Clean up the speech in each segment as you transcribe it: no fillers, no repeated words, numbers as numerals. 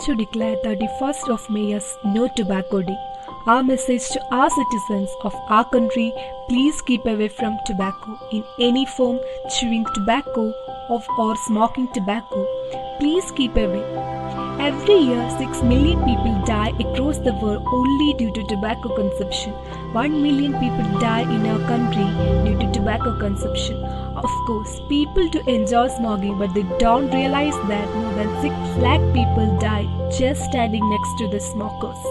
to declare 31st of May as No Tobacco Day. Our message to our citizens of our country: please keep away from tobacco in any form, chewing tobacco or smoking tobacco. Please keep away. Every year, 6 million people die across the world only due to tobacco consumption. 1 million people die in our country due to tobacco consumption. Of course, people do enjoy smoking, but they don't realize that more than 6 lakh people die just standing next to the smokers.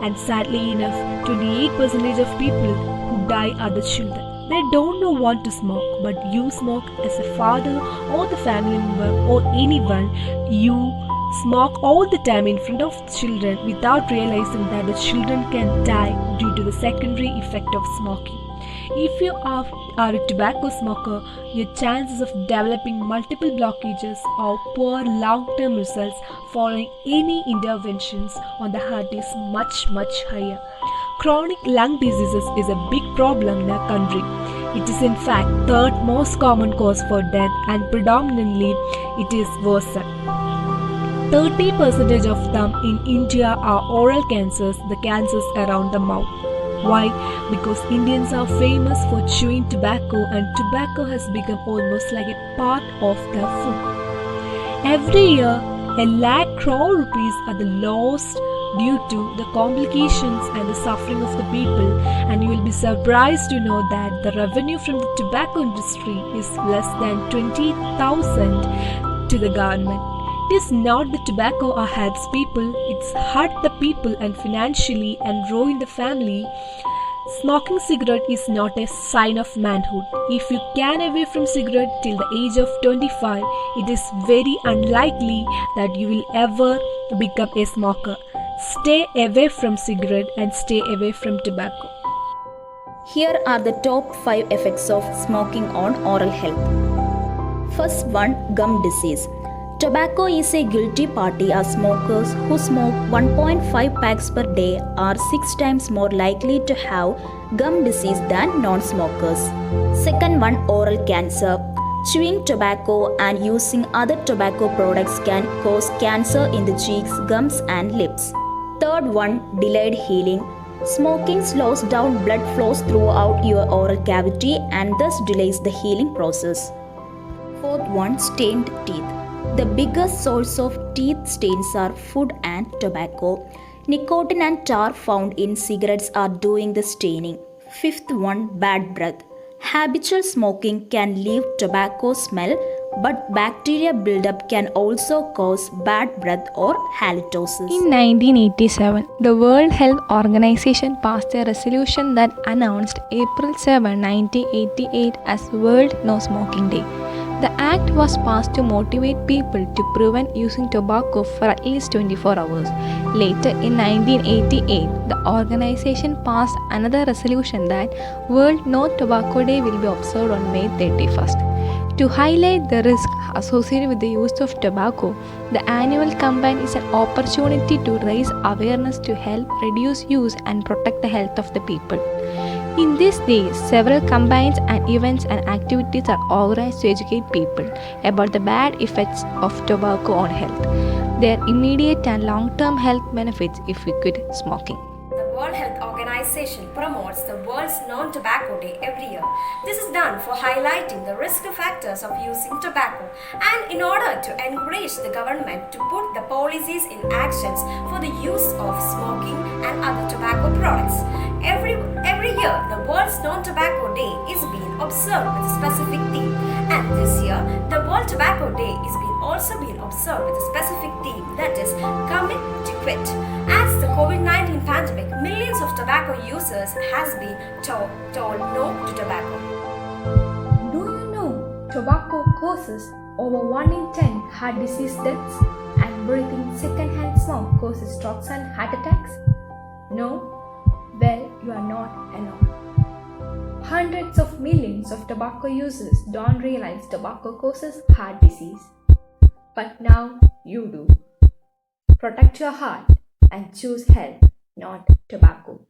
And sadly enough, 28% of people who die are the children. They don't know what to smoke, but you smoke as a father or the family member or anyone. You smoke all the time in front of children without realizing that the children can die due to the secondary effect of smoking. If you are a tobacco smoker, your chances of developing multiple blockages or poor long-term results following any interventions on the heart is much higher. Chronic lung diseases is a big problem in our country. It is in fact third most common cause for death, and predominantly it is worsened. 30% of them in India are oral cancers, the cancers around the mouth. Why? Because Indians are famous for chewing tobacco, and tobacco has become almost like a part of their food. Every year, 1 lakh crore rupees are the lost due to the complications and the suffering of the people, and you will be surprised to know that the revenue from the tobacco industry is less than 20,000 to the government. It is not the tobacco or helps people, it's hurt the people and financially and ruin the family. Smoking cigarette is not a sign of manhood. If you can away from cigarette till the age of 25, it is very unlikely that you will ever become a smoker. Stay away from cigarette and stay away from tobacco. Here are the top 5 effects of smoking on oral health. First one, gum disease. Tobacco is a guilty party as smokers who smoke 1.5 packs per day are 6 times more likely to have gum disease than non-smokers. Second one, oral cancer. Chewing tobacco and using other tobacco products can cause cancer in the cheeks, gums and lips. Third one, delayed healing. Smoking slows down blood flows throughout your oral cavity and thus delays the healing process. Fourth one, stained teeth. The biggest source of teeth stains are food and tobacco. Nicotine and tar found in cigarettes are doing the staining. Fifth one, bad breath. Habitual smoking can leave tobacco smell, but bacteria buildup can also cause bad breath or halitosis. In 1987, the World Health Organization passed a resolution that announced April 7, 1988 as World No Smoking Day. The act was passed to motivate people to prevent using tobacco for at least 24 hours. Later, in 1988, the organization passed another resolution that World No Tobacco Day will be observed on May 31st. To highlight the risk associated with the use of tobacco, the annual campaign is an opportunity to raise awareness to help reduce use and protect the health of the people. In these days, several campaigns and events and activities are organized to educate people about the bad effects of tobacco on health, their immediate and long-term health benefits if we quit smoking. The World Health Organization promotes the World's Non-Tobacco Day every year. This is done for highlighting the risk factors of using tobacco and in order to encourage the government to put the policies in actions for the use of smoking and other tobacco products. Every year, the World's Non-Tobacco Day is being observed with a specific theme, and this year, the World Tobacco Day is also being observed with a specific theme, that is, Commit to Quit. As the COVID-19 pandemic, millions of tobacco users has been told no to tobacco. Do you know tobacco causes over 1 in 10 heart disease deaths, and breathing second-hand smoke causes strokes and heart attacks? No? Well, you are not alone. Hundreds of millions of tobacco users don't realize tobacco causes heart disease. But now you do. Protect your heart and choose health, not tobacco.